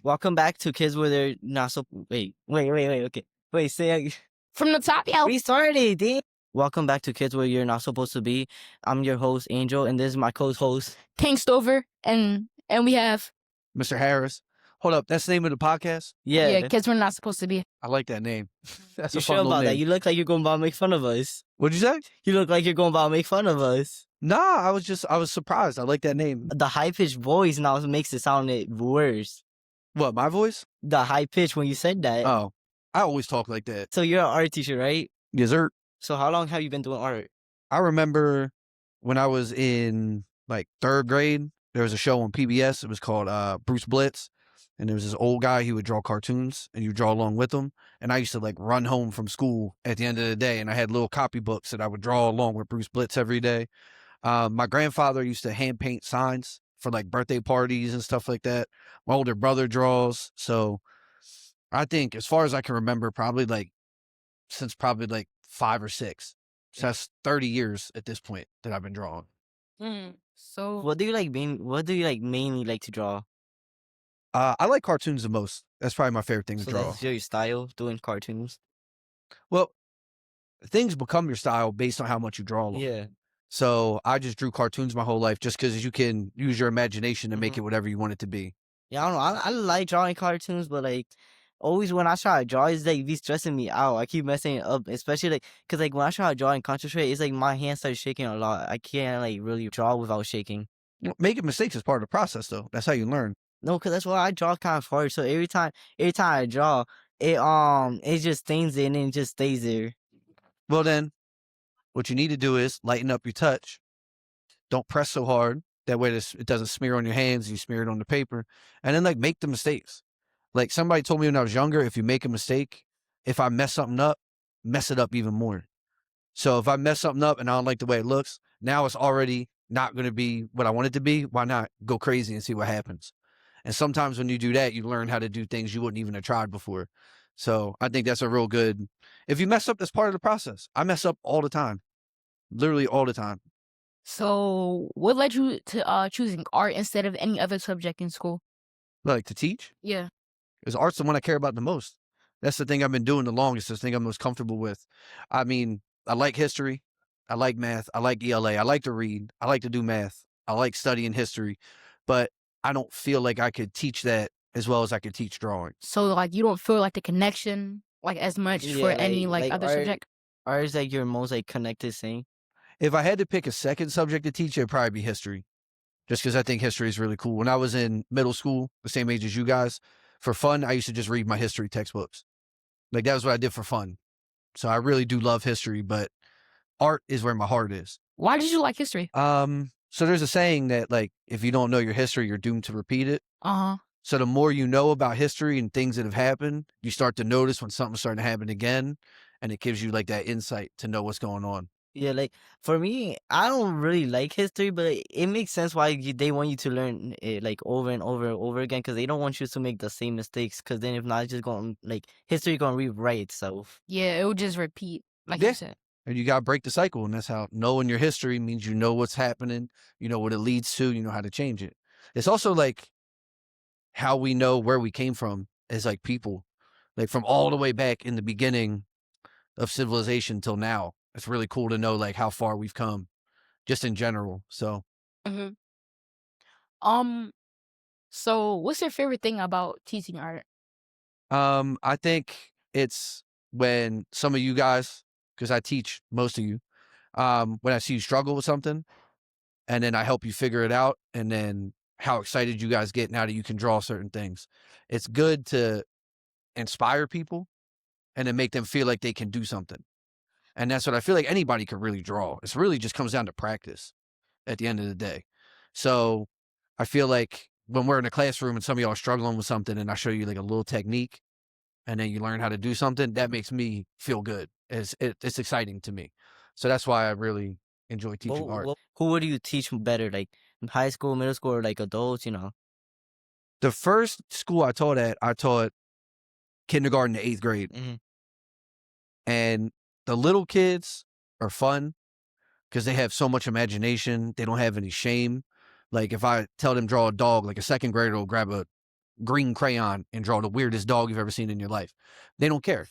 Welcome back to Kids Where They're Not So... Wait. Okay. Wait, say... From the top, yo. Restart it, dude. Welcome back to Kids Where You're Not Supposed to Be. I'm your host, Angel, and this is my co-host, King Stover, and we have... Mr. Harris. Hold up, that's the name of the podcast? Yeah, Kids We're Not Supposed to Be. I like that name. That's You a sure fun little about that? name. You look like you're going about to make fun of us. What'd you say? You look like you're going about to make fun of us. Nah, I was surprised. I like that name. The high-pitched voice now makes it sound worse. What, my voice? The high pitch when you said that. Oh, I always talk like that. So you're an art teacher, right? Yes, sir. So how long have you been doing art? I remember when I was in like 3rd grade, there was a show on PBS. It was called Bruce Blitz. And there was this old guy, he would draw cartoons and you draw along with him. And I used to like run home from school at the end of the day. And I had little copybooks that I would draw along with Bruce Blitz every day. My grandfather used to hand paint signs for like birthday parties and stuff like that. My older brother draws. So I think as far as I can remember, since 5 or 6. So that's 30 years at this point that I've been drawing. So What do you mainly like to draw? I like cartoons the most. That's probably my favorite thing to So draw. that's your style, doing cartoons? Well, things become your style based on how much you draw them. Yeah. So I just drew cartoons my whole life just because you can use your imagination to make it whatever you want it to be. Yeah, I don't know. I like drawing cartoons, but like always when I try to draw, it's like be stressing me out. I keep messing it up, especially like because like when I try to draw and concentrate, it's like my hands start shaking a lot. I can't like really draw without shaking. Making mistakes is part of the process, though. That's how you learn. No, because that's why I draw kind of hard. So every time I draw, it just stains it and then it just stays there. Well, then, what you need to do is lighten up your touch. Don't press so hard. That way it doesn't smear on your hands. You smear it on the paper. And then, like, make the mistakes. Like, somebody told me when I was younger, if you make a mistake, if I mess something up, mess it up even more. So if I mess something up and I don't like the way it looks, now it's already not going to be what I want it to be. Why not go crazy and see what happens? And sometimes when you do that, you learn how to do things you wouldn't even have tried before. So I think that's a real good, if you mess up, that's part of the process. I mess up all the time, literally all the time. So what led you to choosing art instead of any other subject in school? Like to teach, Yeah. because art's the one I care about the most. That's the thing I've been doing the longest, the thing I'm most comfortable with. I mean, I like history. I like math. I like ELA. I like to read. I like to do math. I like studying history, but I don't feel like I could teach that as well as I could teach drawing. So like you don't feel like the connection like as much for any like other subject? Art is like your most like connected thing. If I had to pick a second subject to teach, it'd probably be history. Just because I think history is really cool. When I was in middle school, the same age as you guys, for fun, I used to just read my history textbooks. Like that was what I did for fun. So I really do love history, but art is where my heart is. Why did you like history? So there's a saying that like, if you don't know your history, you're doomed to repeat it. Uh-huh. So the more you know about history and things that have happened, you start to notice when something's starting to happen again. And it gives you like that insight to know what's going on. Yeah, like for me, I don't really like history, but it makes sense why they want you to learn it like over and over and over again because they don't want you to make the same mistakes. Because then if not, it's just going like history gonna rewrite itself. Yeah, it would just repeat, like Yeah. you said. And you got to break the cycle. And that's how knowing your history means you know what's happening, you know what it leads to, you know how to change it. It's also like how we know where we came from as like people, like from all the way back in the beginning of civilization till now. It's really cool to know like how far we've come just in general. So Mm-hmm. So what's your favorite thing about teaching art? I think it's when some of you guys, because I teach most of you, when I see you struggle with something and then I help you figure it out, and then how excited you guys get now that you can draw certain things. It's good to inspire people and then make them feel like they can do something. And that's what I feel like anybody can really draw. It really just comes down to practice at the end of the day. So I feel like when we're in a classroom and some of y'all are struggling with something and I show you like a little technique and then you learn how to do something, that makes me feel good. It's exciting to me. So that's why I really enjoy teaching art. Who would you teach better, like high school, middle school, or like adults, you know? The first school I taught at, I taught kindergarten to 8th grade. Mm-hmm. And the little kids are fun because they have so much imagination. They don't have any shame. Like if I tell them draw a dog, like a 2nd grader will grab a green crayon and draw the weirdest dog you've ever seen in your life. They don't care.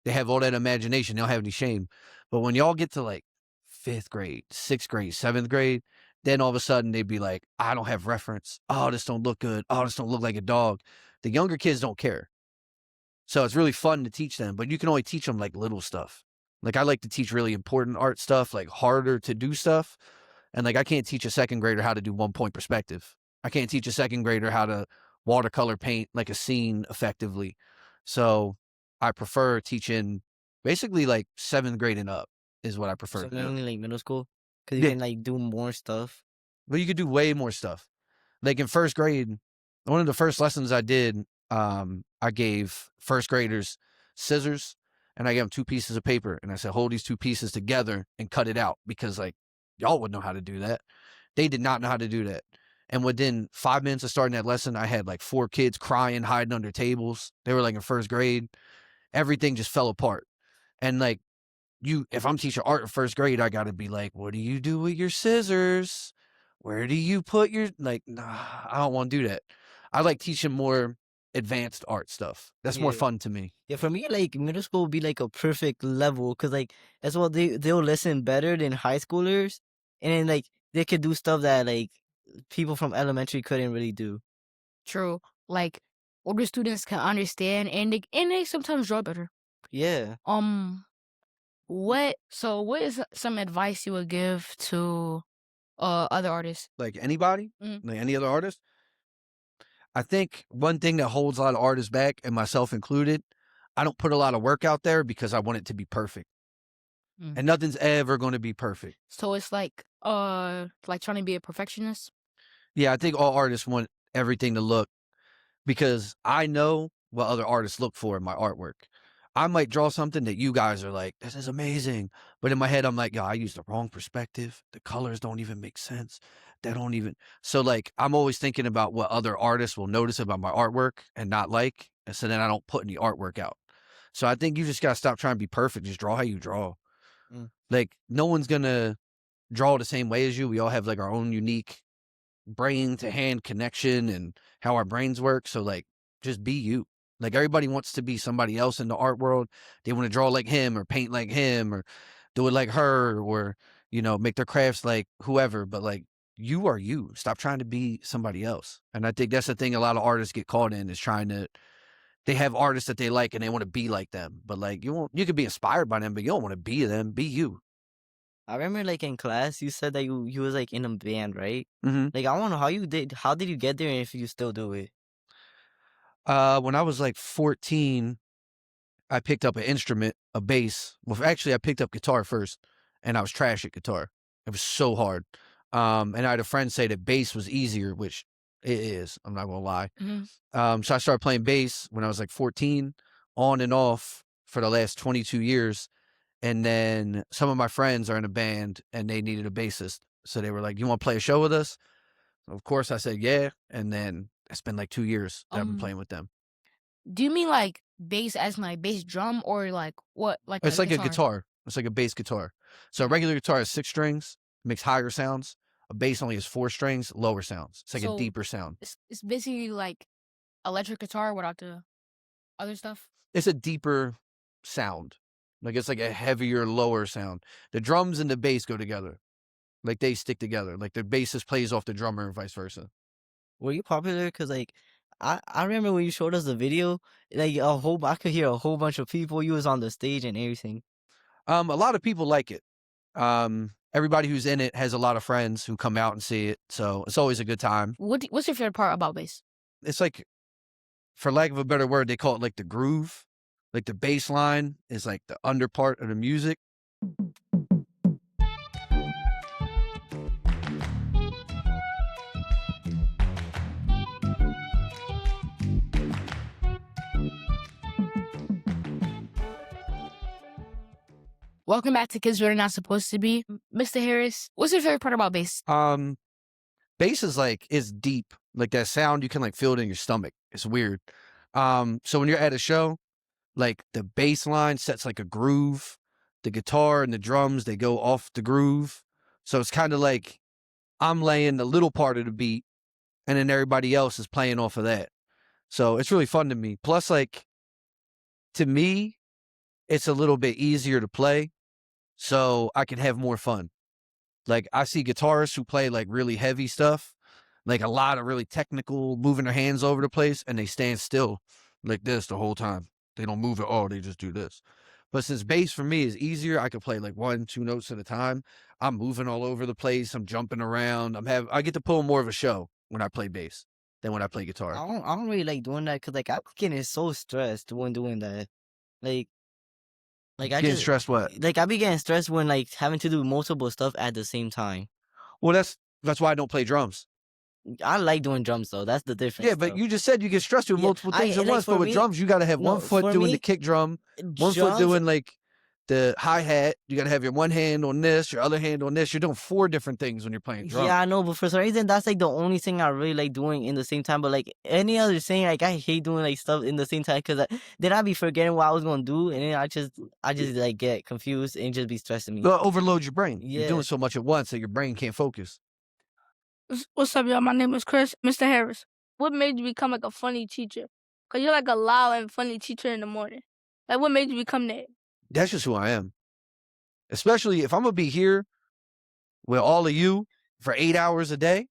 They have all that imagination. They don't have any shame. But when y'all get to like 5th grade, 6th grade, 7th grade, then all of a sudden they'd be like, I don't have reference. Oh, this don't look good. Oh, this don't look like a dog. The younger kids don't care. So it's really fun to teach them, but you can only teach them like little stuff. Like I like to teach really important art stuff, like harder to do stuff. And like I can't teach a 2nd grader how to do 1-point perspective. I can't teach a 2nd grader how to watercolor paint like a scene effectively. So I prefer teaching basically like 7th grade and up is what I prefer So to do. mainly like middle school, because you Yeah. can like do more stuff. But you could do way more stuff. Like in 1st grade, one of the first lessons I did, I gave 1st graders scissors and I gave them 2 pieces of paper and I said, hold these 2 pieces together and cut it out because like y'all would know how to do that. They did not know how to do that. And within 5 minutes of starting that lesson, I had like 4 kids crying, hiding under tables. They were like in 1st grade. Everything just fell apart. And like if I'm teaching art in 1st grade, I got to be like, what do you do with your scissors? Where do you put your, like, nah, I don't want to do that. I like teaching more advanced art stuff. That's more Yeah. fun to me. Yeah, for me, like middle school would be like a perfect level, cause like that's what they'll listen better than high schoolers, and then like they could do stuff that like people from elementary couldn't really do. True. Like older students can understand and they sometimes draw better. Yeah. What is some advice you would give to other artists? Like anybody, Mhm. like any other artist. I think one thing that holds a lot of artists back, and myself included, I don't put a lot of work out there because I want it to be perfect. Mm. And nothing's ever going to be perfect. So it's like trying to be a perfectionist. Yeah, I think all artists want everything to look, because I know what other artists look for in my artwork. I might draw something that you guys are like, this is amazing. But in my head, I'm like, yo, I used the wrong perspective. The colors don't even make sense. They don't even. So, like, I'm always thinking about what other artists will notice about my artwork and not like. And so then I don't put any artwork out. So I think you just got to stop trying to be perfect. Just draw how you draw. Mm. Like, no one's going to draw the same way as you. We all have like our own unique brain to hand connection and how our brains work. So like, just be you. Like everybody wants to be somebody else in the art world. They want to draw like him or paint like him or do it like her or, make their crafts like whoever. But like, you are you. Stop trying to be somebody else. And I think that's the thing a lot of artists get caught in, is they have artists that they like and they want to be like them. But like, you could be inspired by them, but you don't want to be them. Be you. I remember like in class you said that you was like in a band, right? Mm-hmm. Like I want to know how did you get there and if you still do it? When I was like 14, I picked up an instrument, a bass. Well, actually, I picked up guitar first, and I was trash at guitar. It was so hard. And I had a friend say that bass was easier, which it is. I'm not gonna lie. Mm-hmm. So I started playing bass when I was like 14, on and off for the last 22 years. And then some of my friends are in a band, and they needed a bassist, so they were like, "You want to play a show with us?" Of course, I said yeah. And then it's been like 2 years that I've been playing with them. Do you mean like bass as my bass drum or like what? Like It's a like a guitar? guitar. It's like a bass guitar. So a regular guitar has 6 strings, makes higher sounds. A bass only has 4 strings, lower sounds. It's like a So deeper sound. it's basically like electric guitar without the other stuff. It's a deeper sound. Like it's like a heavier, lower sound. The drums and the bass go together. Like they stick together. Like the bassist plays off the drummer and vice versa. Were you popular? Cause like I remember when you showed us the video, like I could hear a whole bunch of people. You was on the stage and everything. A lot of people like it. Everybody who's in it has a lot of friends who come out and see it. So it's always a good time. What's your favorite part about bass? It's like, for lack of a better word, they call it like the groove. Like the bass line is like the under part of the music. Welcome back to Kids What Are Not Supposed to Be. Mr. Harris, what's your favorite part about bass? Bass is like, it's deep. Like that sound, you can like feel it in your stomach. It's weird. So when you're at a show, like the bass line sets like a groove. The guitar and the drums, they go off the groove. So it's kind of like I'm laying the little part of the beat and then everybody else is playing off of that. So it's really fun to me. Plus, like, to me, it's a little bit easier to play, so I can have more fun. Like, I see guitarists who play like really heavy stuff, like a lot of really technical, moving their hands over the place, and they stand still like this the whole time. They don't move at all. They just do this. But since bass for me is easier, I can play like 1, 2 notes at a time. I'm moving all over the place. I'm jumping around. I get to pull more of a show when I play bass than when I play guitar. I don't really like doing that because like I'm getting so stressed when doing that. Like I Getting just stressed what? like I be getting stressed when like having to do multiple stuff at the same time. Well, that's why I don't play drums. I like doing drums though. That's the difference. Yeah, but though. you just said you get stressed with Yeah, multiple things at like once. But for with me, drums, you got to have no, one foot for doing the me, kick drum, one foot drums. doing like the hi-hat. You got to have your one hand on this, your other hand on this. You're doing 4 different things when you're playing drums. Yeah, I know, but for some reason that's like the only thing I really like doing in the same time. But like any other thing, like I hate doing like stuff in the same time because then I be forgetting what I was gonna do, and then I just like get confused and just be stressing me. It'll overload your brain. Yeah. You're doing so much at once that your brain can't focus. What's up, y'all? My name is Chris. Mr. Harris, what made you become like a funny teacher? Cause you're like a loud and funny teacher in the morning. Like, what made you become that? That's just who I am. Especially if I'm gonna be here with all of you for 8 hours a day,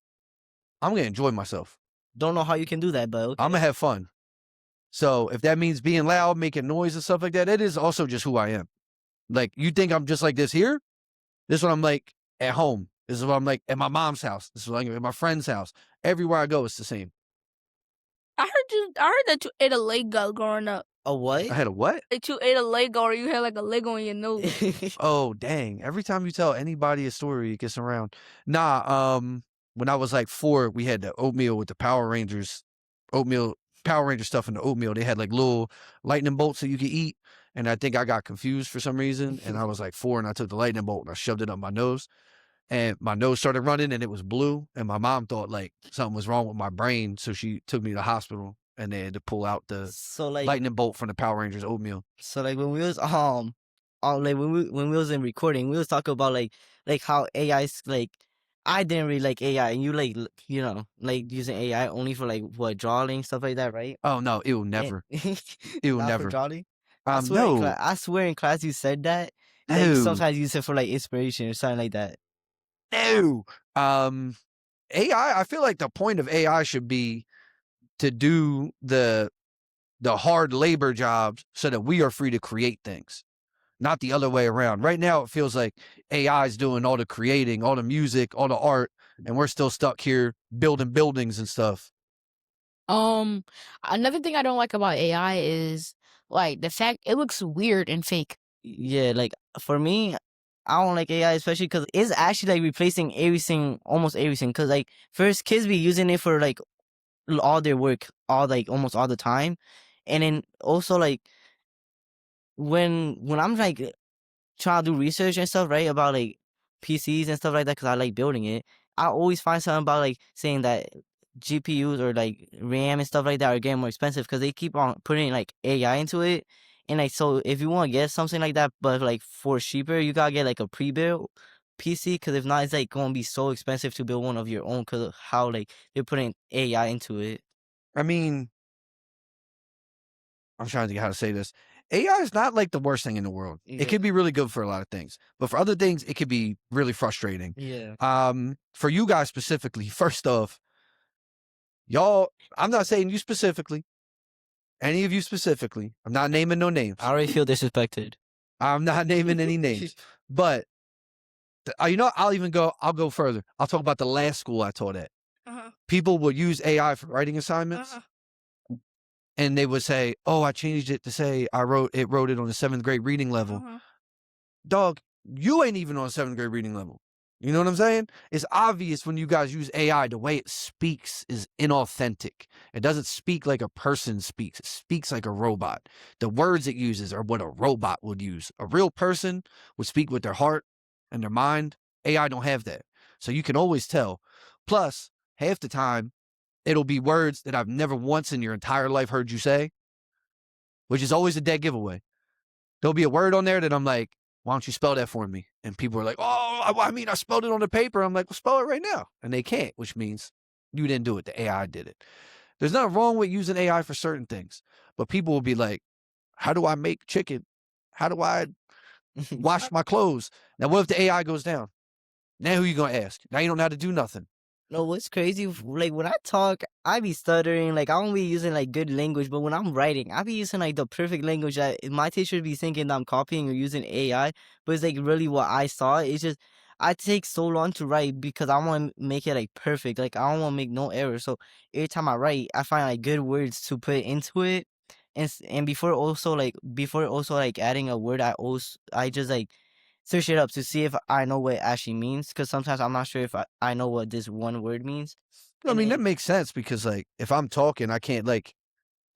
I'm gonna enjoy myself. Don't know how you can do that, but okay. I'm gonna have fun. So if that means being loud, making noise and stuff like that, it is also just who I am. Like, you think I'm just like this here? This is what I'm like at home. This is what I'm like at my mom's house. This is what I'm like at my friend's house. Everywhere I go, it's the same. I heard that you ate a Lego growing up. A what? I had a what? That you ate a Lego or you had like a Lego in your nose. Oh, dang. Every time you tell anybody a story, it gets around. Nah, when I was like 4, we had the oatmeal with the Power Ranger stuff in the oatmeal. They had like little lightning bolts that you could eat. And I think I got confused for some reason. And I was like 4 and I took the lightning bolt and I shoved it up my nose. And my nose started running and it was blue. And my mom thought like something was wrong with my brain. So she took me to the hospital and they had to pull out the So like lightning bolt from the Power Rangers oatmeal. So like when we was like when we was in recording, we was talking about like how AI's like I didn't really like AI, and you like you know like using AI only for like what drawing stuff like that, right? Oh no, it will never. It will Not never. for drawing. No. I swear in class you said that. Like No. sometimes you use it for like inspiration or something like that. No. AI, I feel like the point of AI should be to do the hard labor jobs so that we are free to create things, not the other way around. Right now, it feels like AI is doing all the creating, all the music, all the art, and we're still stuck here building buildings and stuff. Another thing I don't like about AI is like the fact it looks weird and fake. Yeah, like for me, I don't like AI, especially because it's actually like replacing everything, almost everything. Because like first, kids be using it for like all their work, all like almost all the time, and then also like when I'm like trying to do research and stuff, right, about like PCs and stuff like that, because I like building it. I always find something about like saying that GPUs or like RAM and stuff like that are getting more expensive because they keep on putting like AI into it. And like, so if you want to get something like that, but like for cheaper, you gotta get like a pre-built PC because if not, it's like gonna be so expensive to build one of your own because of how like they're putting AI into it. I mean, I'm trying to think how to say this. AI is not like the worst thing in the world. Yeah. It could be really good for a lot of things, but for other things, it could be really frustrating. Yeah. For you guys specifically, first off, y'all, I'm not saying you specifically, any of you specifically. I'm not naming no names. I already feel disrespected. I'm not naming any names, but you know, I'll go further. I'll talk about the last school I taught at. Uh-huh. People would use AI for writing assignments. Uh-huh. And they would say, "Oh, I changed it to say I wrote it on the 7th grade reading level." Uh-huh. Dog, you ain't even on 7th grade reading level. You know what I'm saying? It's obvious when you guys use AI, the way it speaks is inauthentic. It doesn't speak like a person speaks. It speaks like a robot. The words it uses are what a robot would use. A real person would speak with their heart and their mind. AI don't have that. So you can always tell. Plus, half the time, it'll be words that I've never once in your entire life heard you say, which is always a dead giveaway. There'll be a word on there that I'm like, why don't you spell that for me? And people are like, oh, I mean, I spelled it on the paper. I'm like, well, spell it right now. And they can't, which means you didn't do it. The AI did it. There's nothing wrong with using AI for certain things, but people will be like, how do I make chicken? How do I wash my clothes? Now, what if the AI goes down? Now who you gonna ask? Now you don't know how to do nothing. No, what's crazy? Like when I talk, I be stuttering. Like I don't be using like good language, but when I'm writing, I be using like the perfect language that my teacher be thinking that I'm copying or using AI. But it's like really what I saw. It's just I take so long to write because I want to make it like perfect. Like I don't want to make no error. So every time I write, I find like good words to put into it. And before also like adding a word, I just like search it up to see if I know what it actually means. Because sometimes I'm not sure if I know what this one word means. I And mean, that then, makes sense because like if I'm talking, I can't like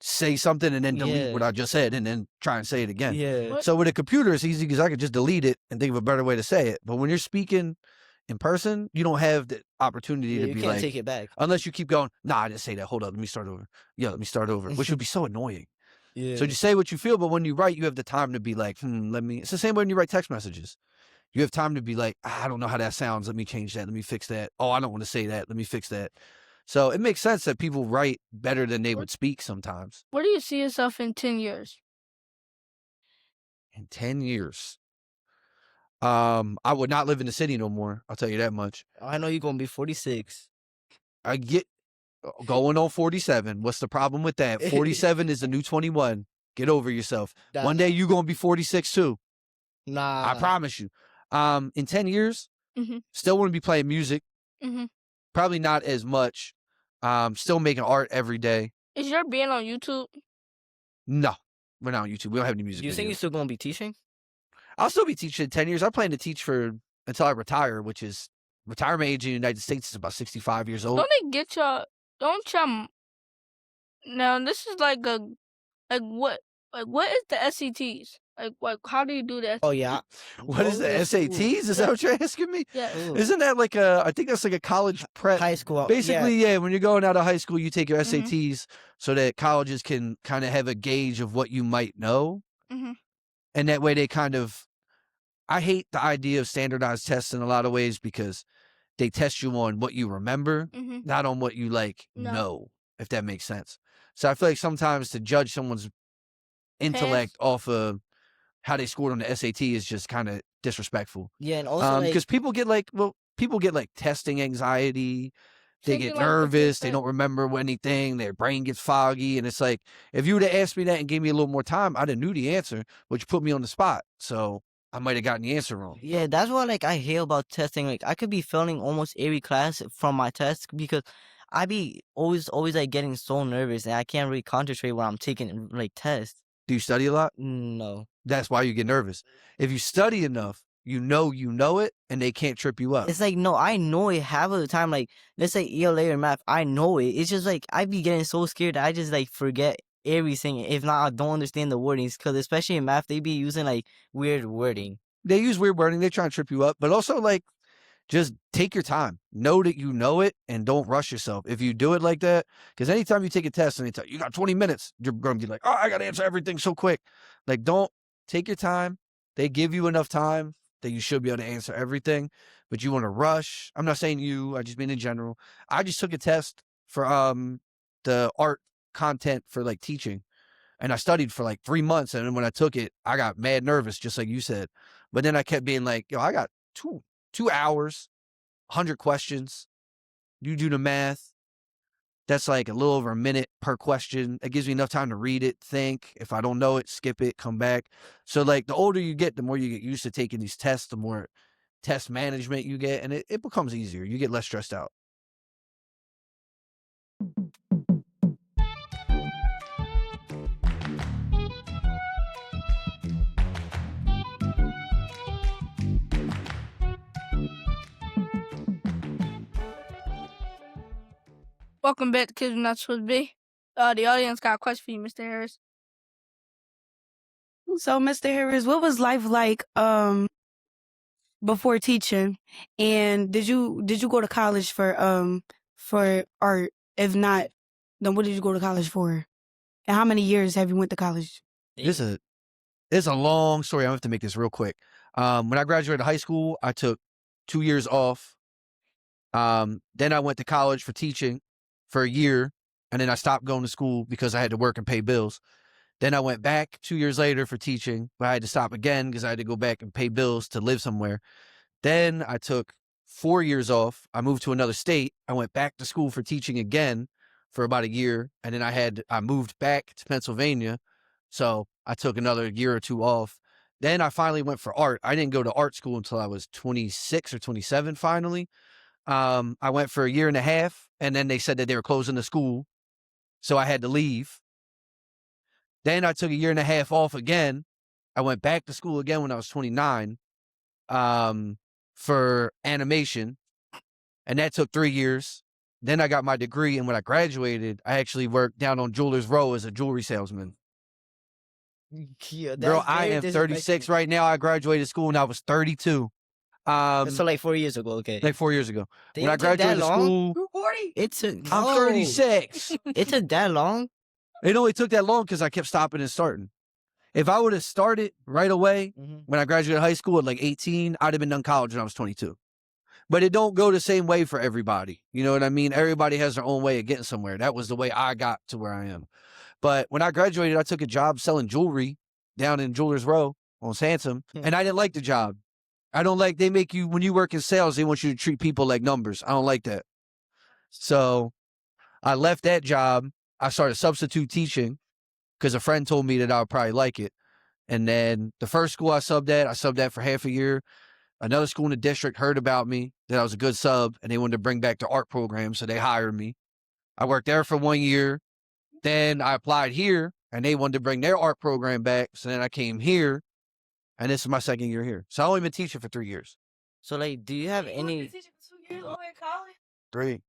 say something and then delete what yeah, I just said and then try and say it again. yeah, What? So with a computer, it's easy because I could just delete it and think of a better way to say it. But when you're speaking in person, you don't have the opportunity yeah. to You be can't like, take it back. unless you keep going, nah, I didn't say that. Hold up, let me start over. Yeah, let me start over, which would be so annoying. Yeah. So you say what you feel, but when you write, you have the time to be like, it's the same way when you write text messages. You have time to be like, I don't know how that sounds. Let me change that. Let me fix that. Oh, I don't want to say that. Let me fix that. So it makes sense that people write better than they would speak sometimes. Where do you see yourself in 10 years? In 10 years, I would not live in the city no more. I'll tell you that much. I know you're gonna be 46. I get going on 47. What's the problem with that? 47 is the new 21. Get over yourself. One day you're going to be 46 too. I Nah. promise you. In 10 years, Mm-hmm. still want to be playing music. Mm-hmm. Probably not as much. Still making art every day. Is your band on YouTube? No, we're not on YouTube. We don't have any music Do you think videos. you're still gonna be teaching? I'll still be teaching in 10 years. I plan to teach until I retire, which is retirement age in the United States is about 65 years old. Don't they get y'all? Don't y'all? Now this is like what is the SCTs? Like how do you do that? Oh yeah. What is the Go to school. SATs? Is that what you're asking me? Yeah. Ooh. Isn't that like I think that's like a college prep. High school. Basically, yeah, when you're going out of high school, you take your Mhm. SATs so that colleges can kind of have a gauge of what you might know. Mhm. And that way they kind of, I hate the idea of standardized tests in a lot of ways because they test you on what you remember, Mhm. not on what you like No. know, if that makes sense. So I feel like sometimes to judge someone's intellect off of how they scored on the SAT is just kind of disrespectful. Yeah, and also like Because people get like testing anxiety. They Same get thing like with nervous. the They don't remember anything. Their brain gets foggy. And it's like, if you would have asked me that and gave me a little more time, I'd have knew the answer, but you put me on the spot. So I might have gotten the answer wrong. yeah, that's what like I hate about testing. Like I could be failing almost every class from my test because I be always like getting so nervous and I can't really concentrate when I'm taking like tests. Do you study a lot? No. That's why you get nervous. If you study enough, you know it, and they can't trip you up. It's like no, I know it half of the time. Like let's say ELA or math, I know it. It's just like I be getting so scared that I just like forget everything. If not, I don't understand the wordings because especially in math, they be using like weird wording. They use weird wording. They try and trip you up, but also like just take your time. Know that you know it and don't rush yourself. If you do it like that, because anytime you take a test and they tell you got 20 minutes, you're going to be like, oh, I got to answer everything so quick. Like, don't take your time. They give you enough time that you should be able to answer everything, but you want to rush. I'm not saying you, I just mean in general. I just took a test for the art content for like teaching. And I studied for like 3 months. And then when I took it, I got mad nervous, just like you said. But then I kept being like, yo, I got two hours, 100 questions. You do the math. That's like a little over a minute per question. It gives me enough time to read it, think. If I don't know it, skip it, come back. So like the older you get, the more you get used to taking these tests, the more test management you get. And it becomes easier. You get less stressed out. Welcome back to KWTNS2B. The audience got a question for you, Mr. Harris. So, Mr. Harris, what was life like before teaching? And did you go to college for art? If not, then what did you go to college for? And how many years have you went to college? It's a long story. I have to make this real quick. When I graduated high school, I took 2 years off. Then I went to college for teaching for a year. and then I stopped going to school because I had to work and pay bills. Then I went back 2 years later for teaching, but I had to stop again because I had to go back and pay bills to live somewhere. Then I took 4 years off. I moved to another state. I went back to school for teaching again for about a year, and then I moved back to Pennsylvania, so I took another year or two off. Then I finally went for art. I didn't go to art school until I was 26 or 27 finally. I went for a year and a half, and then they said that they were closing the school, so I had to leave. Then I took a year and a half off again. I went back to school again when I was 29 for animation, and that took 3 years. Then I got my degree, and when I graduated, I actually worked down on Jewelers Row as a jewelry salesman. Yeah, Girl, that's I very am 36 disrespectful. right now. I graduated school when I was 32. So like 4 years ago, okay. Like 4 years ago. They When I took that graduated long? school, You're 40. It took I'm no. 36. It took that long? It only took that long because I kept stopping and starting. If I would have started right away when I graduated high school at like 18, I'd have been done college when I was 22. But it don't go the same way for everybody. You know what I mean? Everybody has their own way of getting somewhere. That was the way I got to where I am. But when I graduated, I took a job selling jewelry down in Jewelers Row on Sansom, and I didn't like the job. I don't like, they make you, when you work in sales, they want you to treat people like numbers. I don't like that. So I left that job. I started substitute teaching because a friend told me that I would probably like it. And then the first school I subbed at for half a year. Another school in the district heard about me, that I was a good sub, and they wanted to bring back the art program, so they hired me. I worked there for 1 year. Then I applied here, and they wanted to bring their art program back, so then I came here, and this is my second year here. So I've only been teaching for 3 years. So like, do you have any? 3.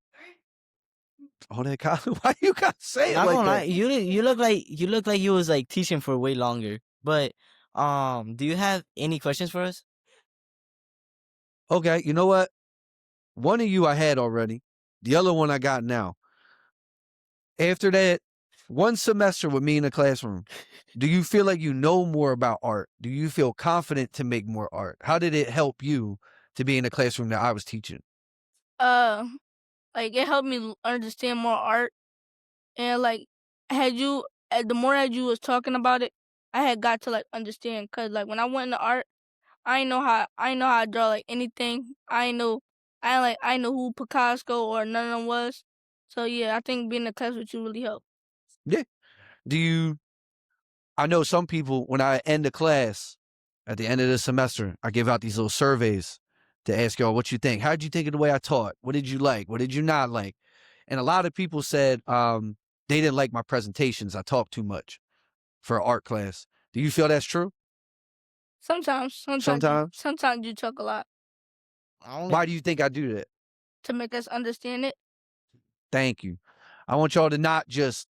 Oh, that college? Why you gotta say it Not like gonna lie, that? you look like you was like teaching for way longer. But do you have any questions for us? Okay, you know what? One of you I had already. The other one I got now. After that, one semester with me in the classroom, do you feel like you know more about art? Do you feel confident to make more art? How did it help you to be in the classroom that I was teaching? Like it helped me understand more art, and like the more that you was talking about it, I had got to like understand. Cause like when I went into art, I know how to draw like anything. I know who Picasso or none of them was. So yeah, I think being in the class with you really helped. Yeah. I know some people, when I end a class at the end of the semester, I give out these little surveys to ask y'all what you think. How did you think of the way I taught? What did you like? What did you not like? And a lot of people said they didn't like my presentations. I talked too much for art class. Do you feel that's true? Sometimes you talk a lot Why do you think I do that? to make us understand it. Thank you. I want y'all to not just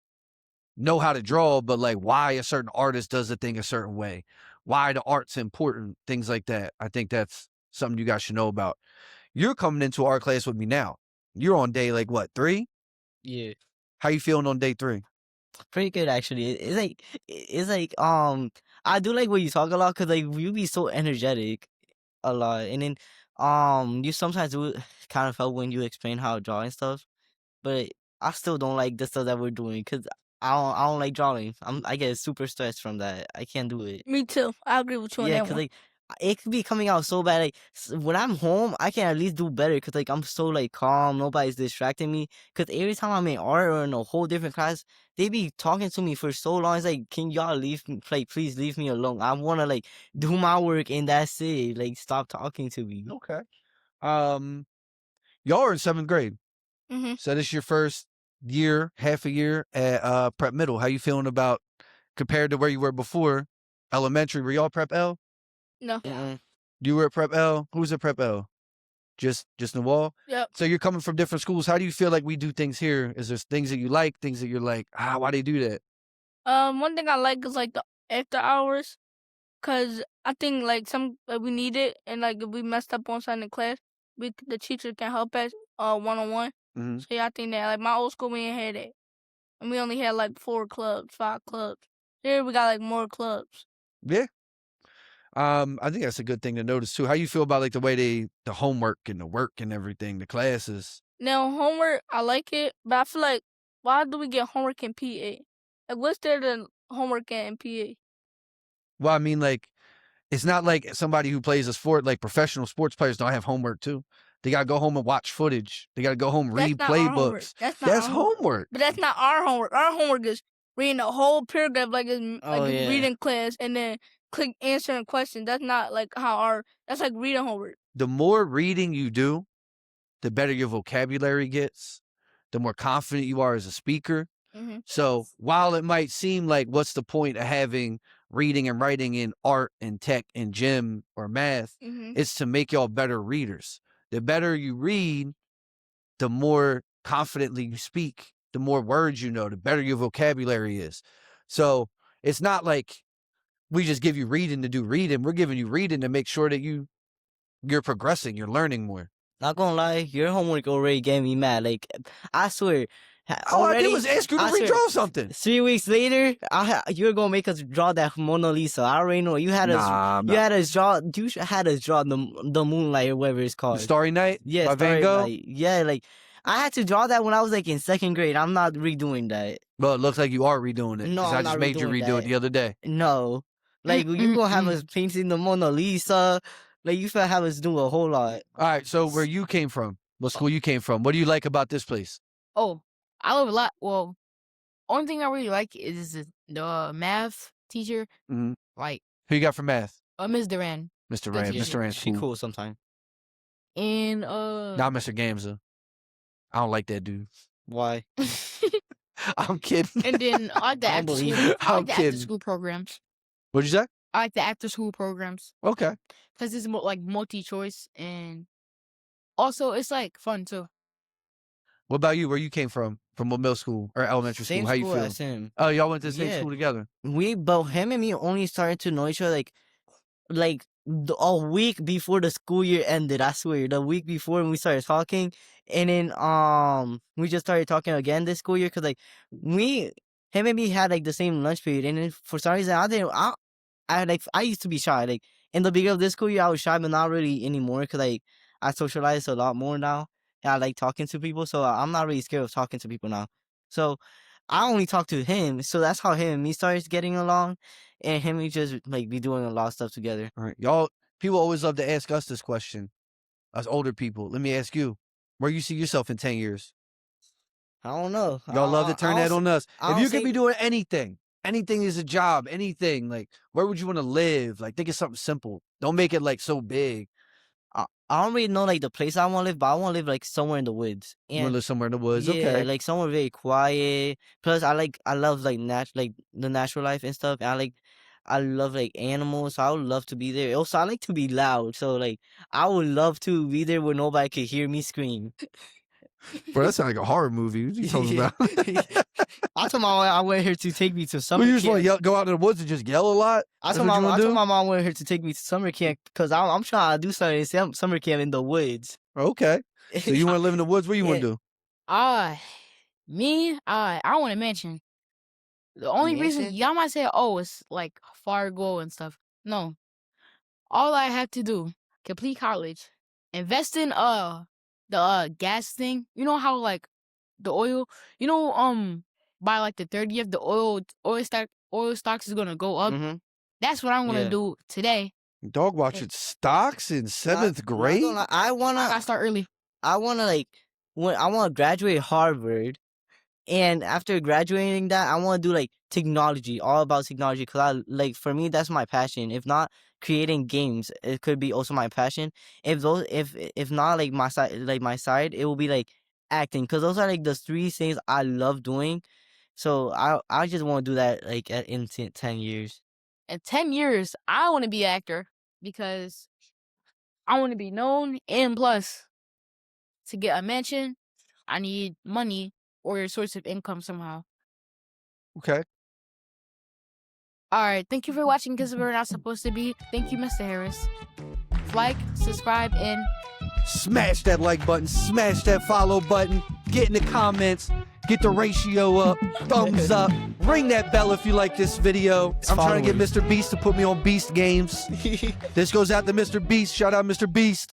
know how to draw, but like why a certain artist does a thing a certain way, why the art's important, things like that. I think that's something you guys should know about. You're coming into art class with me now. You're on day like what, 3? Yeah, How you feeling on day 3? pretty good actually. It's like I do like when you talk a lot because like you be so energetic a lot, and then you sometimes do kind of help when you explain how to draw and stuff. But I still don't like the stuff that we're doing because I don't like drawing. I get super stressed from that. I can't do it. Me too. I agree with you on Yeah, that cause one. like it could be coming out so bad. Like when I'm home, I can at least do better. Cause like I'm so like calm. Nobody's distracting me. Cause every time I'm in art or in a whole different class, they be talking to me for so long. It's like, can y'all leave me? Like, please leave me alone. I wanna like do my work and that's it. Like, stop talking to me. Okay. Y'all are in 7th grade. Mm-hmm. So this is your first year, half a year at prep middle. How you feeling about compared to where you were before? Elementary, were y'all prep L? No. Mm-mm. You were at prep L? Who was at prep L? Just Nawal? Yep. So you're coming from different schools. How do you feel like we do things here? Is there things that you like, things that you're like, why they do that? One thing I like is like the after hours, cause I think like we need it, and like if we messed up on something in class, the teacher can help us 1-on-1. Mhm. So yeah, I think that like my old school we ain't had it, and we only had like 4 clubs, 5 clubs. Here we got like more clubs. Yeah. I think that's a good thing to notice too. How you feel about like the way the homework and the work and everything, the classes? Now homework I like it, but I feel like why do we get homework in PA? Like, what's there to homework in PA? Well, I mean, like, it's not like somebody who plays a sport, like professional sports players don't have homework too. They got to go home and watch footage. They got to go home, read That's not our homework. playbooks. That's not That's our homework. homework. But that's not our homework. Our homework is reading a whole paragraph like it's Oh, like it's yeah. reading class and then click answering questions. That's not like that's like reading homework. The more reading you do, the better your vocabulary gets, the more confident you are as a speaker. Mm-hmm. So while it might seem like what's the point of having reading and writing in art and tech and gym or math, Mm-hmm. it's to make y'all better readers. The better you read, the more confidently you speak, the more words you know, the better your vocabulary is. So it's not like we just give you reading to do reading. We're giving you reading to make sure that you're progressing, you're learning more. Not gonna lie, your homework already getting me mad. Like, I swear. All I did already, was ask you to I swear, redraw something. 3 weeks later, you're gonna make us draw that Mona Lisa. I already know. You had us. Nah, You had us draw. You had us draw the moonlight or whatever it's The called. Starry Night Yeah, by Van Starry Gogh. Night. Yeah, like I had to draw that when I was like in 2nd grade. I'm not redoing that. Well, it looks like you are redoing it. No, 'cause I'm I just not made you redoing redo it that. the other day. No, like you gonna have us painting the Mona Lisa. Like you finna have us do a whole lot. All right, so where you came from, what school you came from, what do you like about this place? Oh, I love a lot. Well, only thing I really like is the math teacher. Mhm. Like Who you got for math? Miss Duran. Mr. Good Rand. teacher. Mr. Rand's She cool. cool sometimes. And Not Mr. Gamza. I don't like that dude. Why? I'm kidding. and then I like the I don't after believe school. it. I I'm like the after kidding. school programs. What'd you say? I like the after school programs Okay. because it's more like multi-choice and also it's like fun too. What about you? Where you came from? From what middle school or elementary Same school? How you school feel? as him. Oh, y'all went to the same Yeah. school together. But him and me only started to know each other like a week before the school year ended. I swear, the week before when we started talking, and then we just started talking again this school year because like him and me had like the same lunch period, and then for some reason I used to be shy. Like in the beginning of this school year, I was shy, but not really anymore because like I socialize a lot more now. And I like talking to people, so I'm not really scared of talking to people now. So I only talk to him, so that's how him and me started getting along, and him and me just like be doing a lot of stuff together. All right. Y'all, people always love to ask us this question. Us older people. Let me ask you, where you see yourself in 10 years? I don't know. Y'all love to turn that on us. I If don't you could say- be doing anything is a job, anything, like, where would you want to live? Like, think of something simple. Don't make it like so big. I don't really know like the place I want to live, but I want to live like somewhere in the woods. You want to live somewhere in the woods. Yeah, Okay. like somewhere very quiet. Plus, I love like the natural life and stuff. And I love like animals. So I would love to be there. Also, I like to be loud. So like, I would love to be there where nobody could hear me scream. Bro, that sounds like a horror movie. What you talking about? I told my mom I wanted her to take me to summer Well, you camp. just want to go out in the woods and just yell a lot? I That's told what you my wanna do? mom I wanted her to take me to summer camp because I'm trying to do something in summer camp in the woods. Okay. So you want to live in the woods? What you want to Yeah. do? I want to mention the only reason Mansion? y'all might say, oh, it's like Fargo and stuff. No, all I have to do, complete college, invest in the gas thing. You know how like the oil, by like the 30th, the oil stocks is gonna go up. Mm-hmm. That's what I'm gonna Yeah. do today. Dog watching stocks in 7th grade? I I gotta start early. I wanna graduate Harvard, and after graduating that, I wanna do like technology, all about technology. Cause for me, that's my passion. If not creating games, it could be also my passion. If not like my side, it will be like acting. Cause those are like the 3 things I love doing. So I just want to do that like in 10 years. In 10 years, I want to be an actor because I want to be known. And plus, to get a mansion, I need money or a source of income somehow. Okay. All right. Thank you for watching because we're not supposed to be. Thank you, Mr. Harris. Like, subscribe, and Smash that like button. Smash that follow button. Get in the comments. Get the ratio up. Thumbs up. Ring that bell if you like this video. I'm trying to get Mr. Beast to put me on Beast Games. This goes out to Mr. Beast. Shout out Mr. Beast.